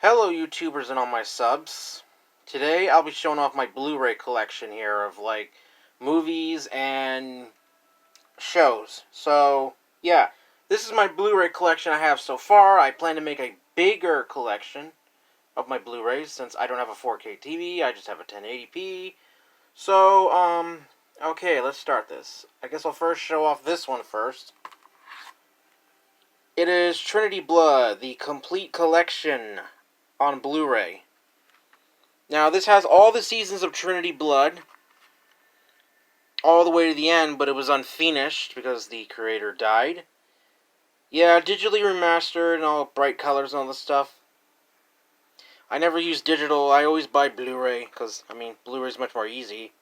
Hello YouTubers and all my subs. Today I'll be showing off my Blu-ray collection here of movies and shows. So yeah, this is my Blu-ray collection I have so far. I plan to make a bigger collection of my Blu-rays since I don't have a 4K TV, I just have a 1080p. So okay, let's start this. I guess I'll first show off this one first. It is Trinity Blood, the complete collection on Blu-ray. Now, this has all the seasons of Trinity Blood, all the way to the end, but it was unfinished because the creator died. Yeah, digitally remastered and all bright colors and all this stuff. I never use digital, I always buy Blu-ray, because, Blu-ray is much more easy.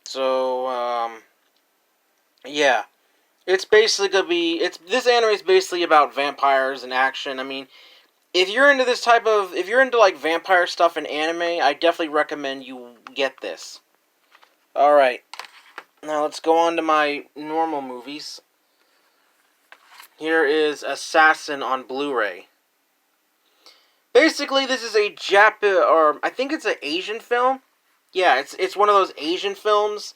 So, yeah. It's basically gonna be, this anime is basically about vampires and action. If you're into if you're into vampire stuff in anime, I definitely recommend you get this. Alright, now let's go on to my normal movies. Here is Assassin on Blu-ray. Basically, this is a I think it's an Asian film. Yeah, it's one of those Asian films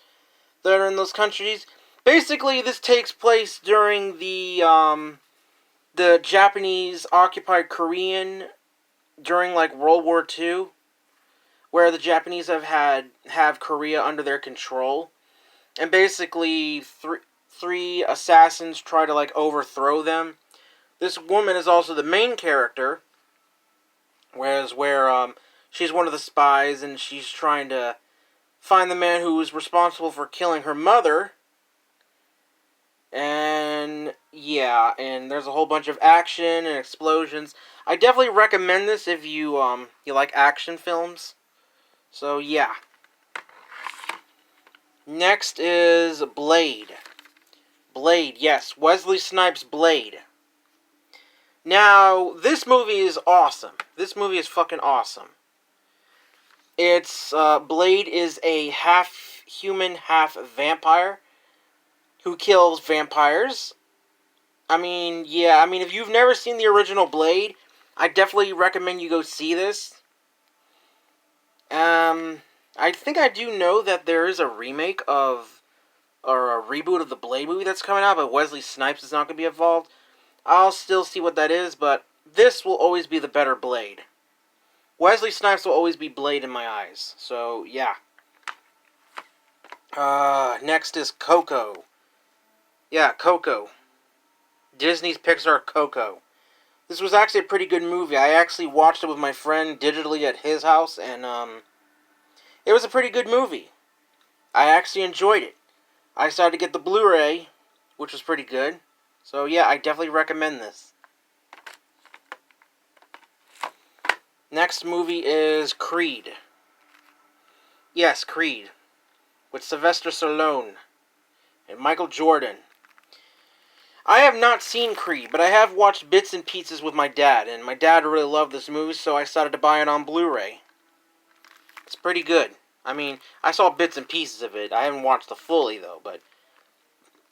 that are in those countries. Basically, this takes place during the Japanese occupied Korean during World War II, where the Japanese have Korea under their control, and basically three assassins try to overthrow them. This woman is also the main character, where she's one of the spies and she's trying to find the man who was responsible for killing her mother. And yeah, and there's a whole bunch of action and explosions. I definitely recommend this if you like action films. So yeah. Next is Blade. Blade, yes, Wesley Snipes' Blade. Now, this movie is awesome. This movie is fucking awesome. Blade is a half human, half vampire who kills vampires. If you've never seen the original Blade, I definitely recommend you go see this. I think I do know that there is a remake or a reboot of the Blade movie that's coming out, but Wesley Snipes is not going to be involved. I'll still see what that is, but this will always be the better Blade. Wesley Snipes will always be Blade in my eyes, so yeah. Next is Coco. Yeah, Coco. Disney's Pixar Coco. This was actually a pretty good movie. I actually watched it with my friend digitally at his house, and it was a pretty good movie. I actually enjoyed it. I decided to get the Blu-ray, which was pretty good. So yeah, I definitely recommend this. Next movie is Creed. Yes, Creed. With Sylvester Stallone and Michael Jordan. I have not seen Creed, but I have watched bits and pieces with my dad, and my dad really loved this movie, so I decided to buy it on Blu-ray. It's pretty good. I saw bits and pieces of it. I haven't watched the fully, though, but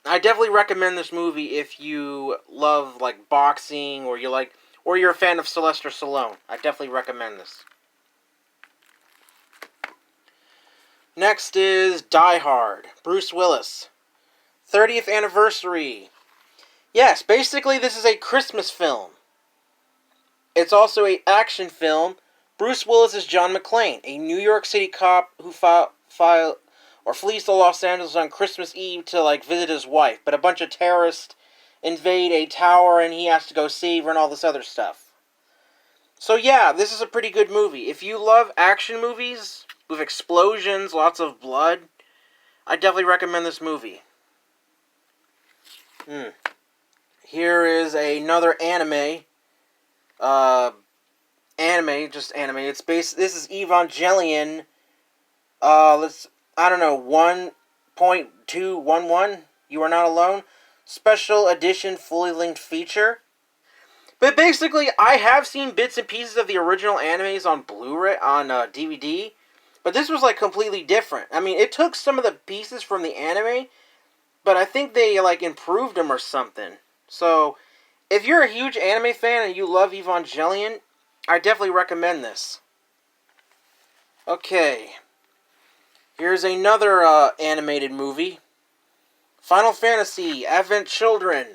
I definitely recommend this movie if you love, boxing, or you're a fan of Sylvester Stallone. I definitely recommend this. Next is Die Hard. Bruce Willis. 30th anniversary. Yes, basically this is a Christmas film. It's also an action film. Bruce Willis is John McClane, a New York City cop who flees to Los Angeles on Christmas Eve to visit his wife, but a bunch of terrorists invade a tower and he has to go save her and all this other stuff. So yeah, this is a pretty good movie. If you love action movies with explosions, lots of blood, I definitely recommend this movie. Here is another anime. It's based. This is Evangelion. 1.211. You Are Not Alone. Special edition, fully linked feature. But basically, I have seen bits and pieces of the original animes on Blu-ray, on DVD. But this was completely different. It took some of the pieces from the anime, but I think they improved them or something. So If you're a huge anime fan and you love Evangelion, I definitely recommend this. Okay, here's another animated movie. Final Fantasy Advent Children.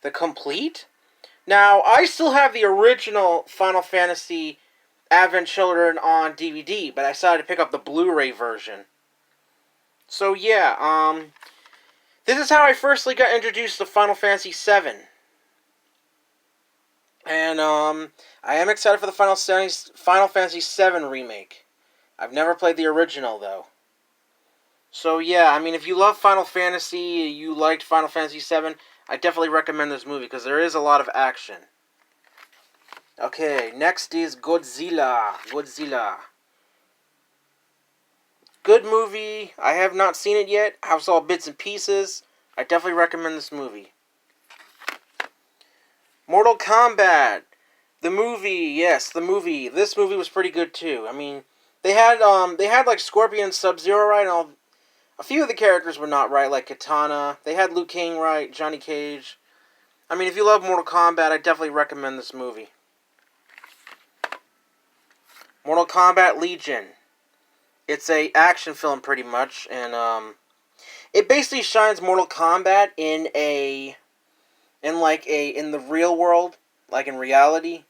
The Complete? Now, I still have the original Final Fantasy Advent Children on DVD, but I decided to pick up the Blu-ray version. So yeah, this is how I firstly got introduced to Final Fantasy VII. And, I am excited for the Final Fantasy VII remake. I've never played the original, though. So, yeah, I mean, if you love Final Fantasy, you liked Final Fantasy VII, I definitely recommend this movie, because there is a lot of action. Okay, next is Godzilla. Godzilla. Good movie. I have not seen it yet. I saw bits and pieces. I definitely recommend this movie. Mortal Kombat. The movie, yes, the movie. This movie was pretty good too. I mean, they had like Scorpion, Sub-Zero right, and all. A few of the characters were not right, like Katana. They had Liu Kang right, Johnny Cage. I mean, if you love Mortal Kombat, I definitely recommend this movie. Mortal Kombat Legion. It's a action film pretty much, and it basically shines Mortal Kombat in the real world, like in reality.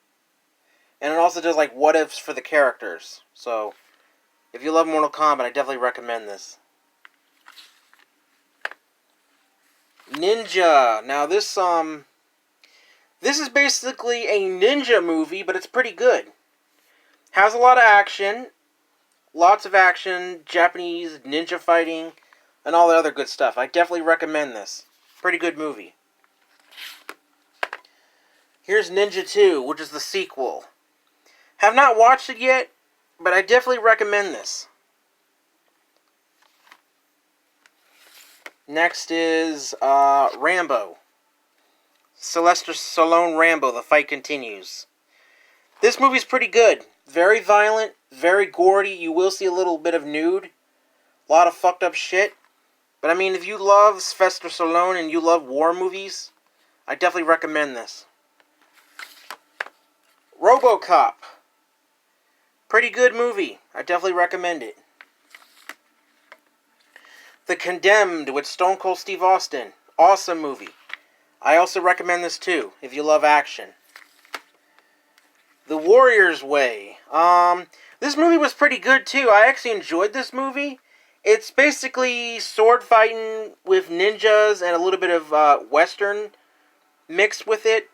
And it also does like what ifs for the characters. So if you love Mortal Kombat, I definitely recommend this. Ninja. Now this is basically a ninja movie, but it's pretty good. Has a lot of action. Lots of action, Japanese ninja fighting, and all the other good stuff. I definitely recommend this. Pretty good movie. Here's Ninja 2, which is the sequel. Have not watched it yet, but I definitely recommend this. Next is Rambo. Sylvester Stallone Rambo, The Fight Continues. This movie's pretty good. Very violent, very gory. You will see a little bit of nude. A lot of fucked up shit. But I mean, if you love Sylvester Stallone and you love war movies, I definitely recommend this. RoboCop. Pretty good movie. I definitely recommend it. The Condemned with Stone Cold Steve Austin. Awesome movie. I also recommend this too, if you love action. The Warrior's Way. This movie was pretty good too. I actually enjoyed this movie. It's basically sword fighting with ninjas and a little bit of Western mixed with it.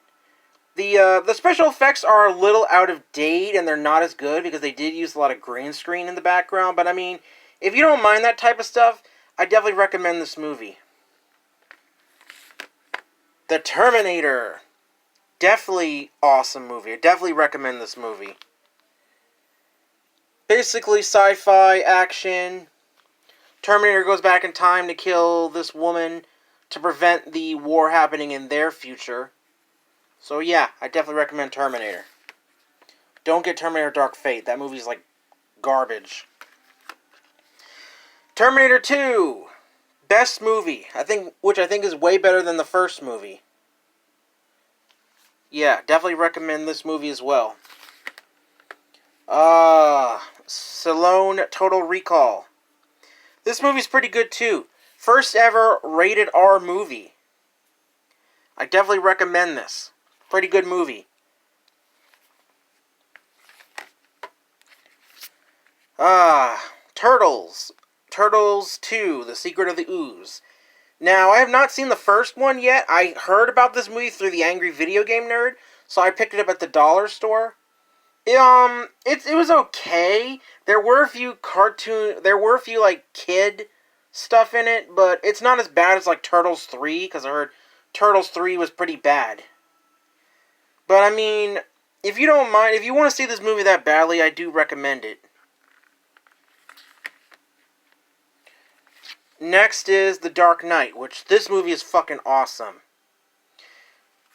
The special effects are a little out of date and they're not as good because they did use a lot of green screen in the background. But I mean, if you don't mind that type of stuff, I definitely recommend this movie. The Terminator. Definitely awesome movie. I definitely recommend this movie. Basically sci-fi action. Terminator goes back in time to kill this woman to prevent the war happening in their future. So yeah, I definitely recommend Terminator. Don't get Terminator Dark Fate. That movie's like garbage. Terminator 2. Best movie. Which I think is way better than the first movie. Yeah, definitely recommend this movie as well. Stallone Total Recall. This movie's pretty good too. First ever rated R movie. I definitely recommend this. Pretty good movie. Turtles. Turtles 2, The Secret of the Ooze. Now, I have not seen the first one yet. I heard about this movie through the Angry Video Game Nerd, so I picked it up at the dollar store. It was okay. There were a few like kid stuff in it, but it's not as bad as like Turtles 3, because I heard Turtles 3 was pretty bad. But I mean, if you don't mind, if you want to see this movie that badly, I do recommend it. Next is The Dark Knight, which this movie is fucking awesome.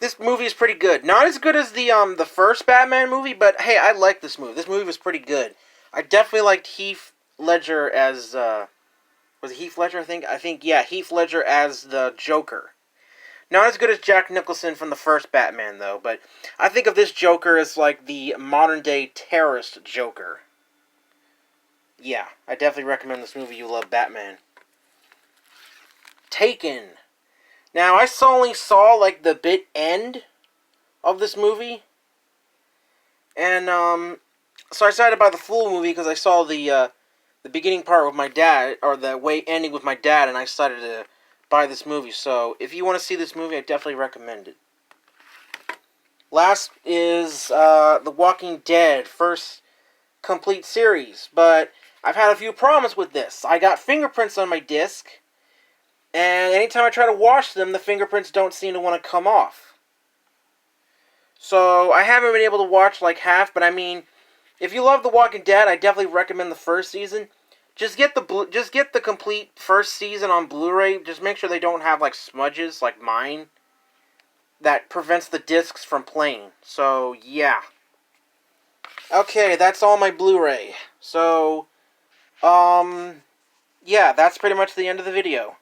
This movie is pretty good. Not as good as the first Batman movie, but hey, I like this movie. This movie was pretty good. I definitely liked Heath Ledger as was it Heath Ledger? I think yeah, Heath Ledger as the Joker. Not as good as Jack Nicholson from the first Batman, though, but I think of this Joker as like the modern-day terrorist Joker. Yeah, I definitely recommend this movie. You love Batman. Taken. Now, I only saw like the bit end of this movie, and so I decided to buy the full movie because I saw the beginning part with my dad, or the way ending with my dad, and I decided to buy this movie. So, if you want to see this movie, I definitely recommend it. Last is The Walking Dead, first complete series, but I've had a few problems with this. I got fingerprints on my disc, and anytime I try to wash them, the fingerprints don't seem to want to come off. So, I haven't been able to watch like half, but I mean, if you love The Walking Dead, I definitely recommend the first season. Just get the complete first season on Blu-ray. Just make sure they don't have like smudges like mine that prevents the discs from playing. So, yeah. Okay, that's all my Blu-ray. So, yeah, that's pretty much the end of the video.